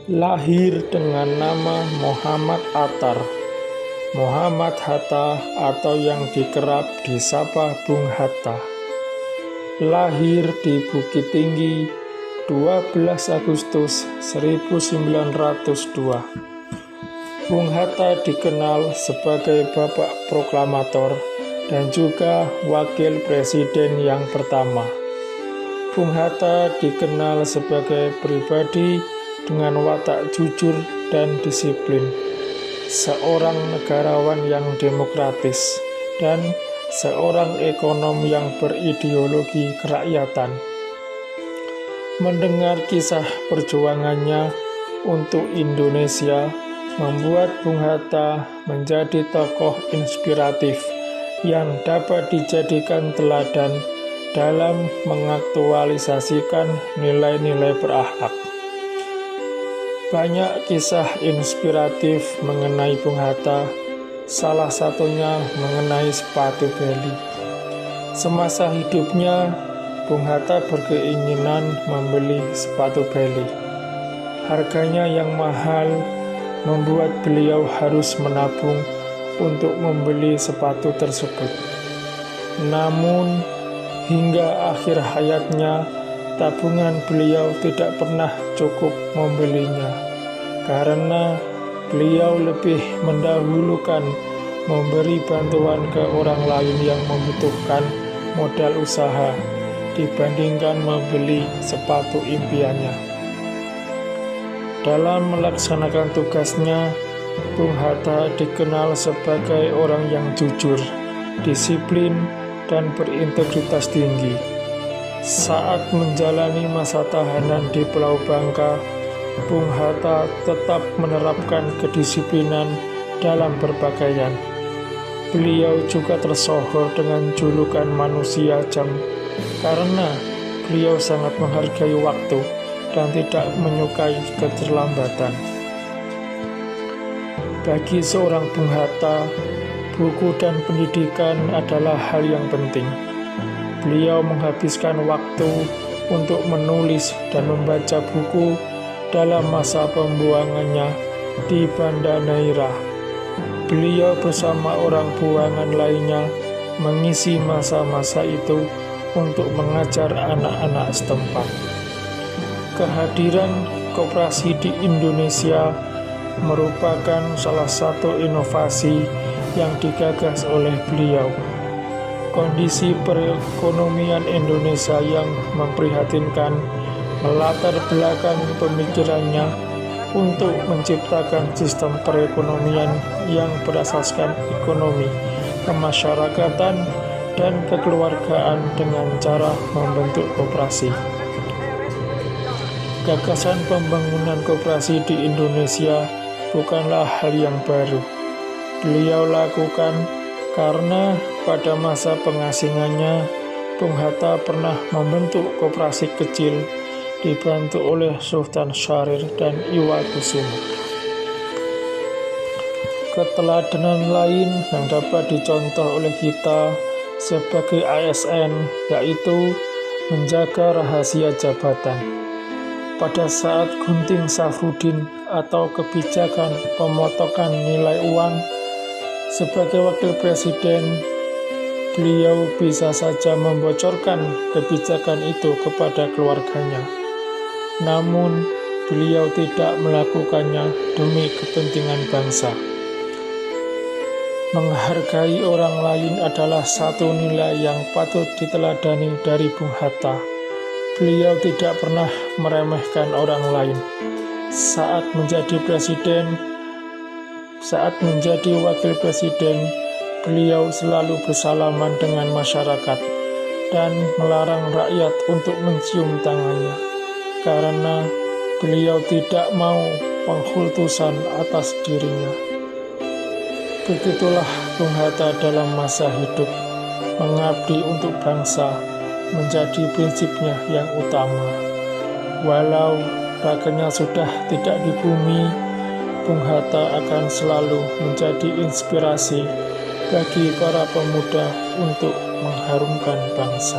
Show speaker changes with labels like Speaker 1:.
Speaker 1: Lahir dengan nama Muhammad Attar, Muhammad Hatta atau yang dikerap disapa Bung Hatta. Lahir di Bukit Tinggi 12 Agustus 1902. Bung Hatta dikenal sebagai Bapak Proklamator dan juga Wakil Presiden yang pertama. Bung Hatta dikenal sebagai pribadi dengan watak jujur dan disiplin, seorang negarawan yang demokratis, dan seorang ekonom yang berideologi kerakyatan. Mendengar kisah perjuangannya untuk Indonesia membuat Bung Hatta menjadi tokoh inspiratif yang dapat dijadikan teladan dalam mengaktualisasikan nilai-nilai berakhlak. Banyak kisah inspiratif mengenai Bung Hatta, salah satunya mengenai sepatu Beli. Semasa hidupnya, Bung Hatta berkeinginan membeli sepatu Beli. Harganya yang mahal membuat beliau harus menabung untuk membeli sepatu tersebut. Namun, hingga akhir hayatnya, tabungan beliau tidak pernah cukup membelinya, karena beliau lebih mendahulukan memberi bantuan ke orang lain yang membutuhkan modal usaha dibandingkan membeli sepatu impiannya. Dalam melaksanakan tugasnya, Bung Hatta dikenal sebagai orang yang jujur, disiplin, dan berintegritas tinggi. Saat menjalani masa tahanan di Pulau Bangka, Bung Hatta tetap menerapkan kedisiplinan dalam berpakaian. Beliau juga tersohor dengan julukan manusia jam karena beliau sangat menghargai waktu dan tidak menyukai keterlambatan. Bagi seorang Bung Hatta, buku dan pendidikan adalah hal yang penting. Beliau menghabiskan waktu untuk menulis dan membaca buku dalam masa pembuangannya di Banda Neira. Beliau bersama orang buangan lainnya mengisi masa-masa itu untuk mengajar anak-anak setempat. Kehadiran koperasi di Indonesia merupakan salah satu inovasi yang digagas oleh beliau. Kondisi perekonomian Indonesia yang memprihatinkan melatar belakang pemikirannya untuk menciptakan sistem perekonomian yang berasaskan ekonomi, kemasyarakatan, dan kekeluargaan dengan cara membentuk koperasi. Gagasan pembangunan koperasi di Indonesia bukanlah hal yang baru. Beliau lakukan karena pada masa pengasingannya, Bung Hatta pernah membentuk koperasi kecil dibantu oleh Sultan Syahrir dan Iwa Kusuma. Keteladanan lain yang dapat dicontoh oleh kita sebagai ASN yaitu menjaga rahasia jabatan. Pada saat gunting Safruddin atau kebijakan pemotongan nilai uang, sebagai wakil presiden, beliau bisa saja membocorkan kebijakan itu kepada keluarganya. Namun, beliau tidak melakukannya demi kepentingan bangsa. Menghargai orang lain adalah satu nilai yang patut diteladani dari Bung Hatta. Beliau tidak pernah meremehkan orang lain. Saat menjadi wakil presiden, beliau selalu bersalaman dengan masyarakat dan melarang rakyat untuk mencium tangannya, karena beliau tidak mau pengkultusan atas dirinya. Begitulah Bung Hatta dalam masa hidup, mengabdi untuk bangsa menjadi prinsipnya yang utama. Walau raganya sudah tidak di bumi, Bung Hatta akan selalu menjadi inspirasi bagi para pemuda untuk mengharumkan bangsa.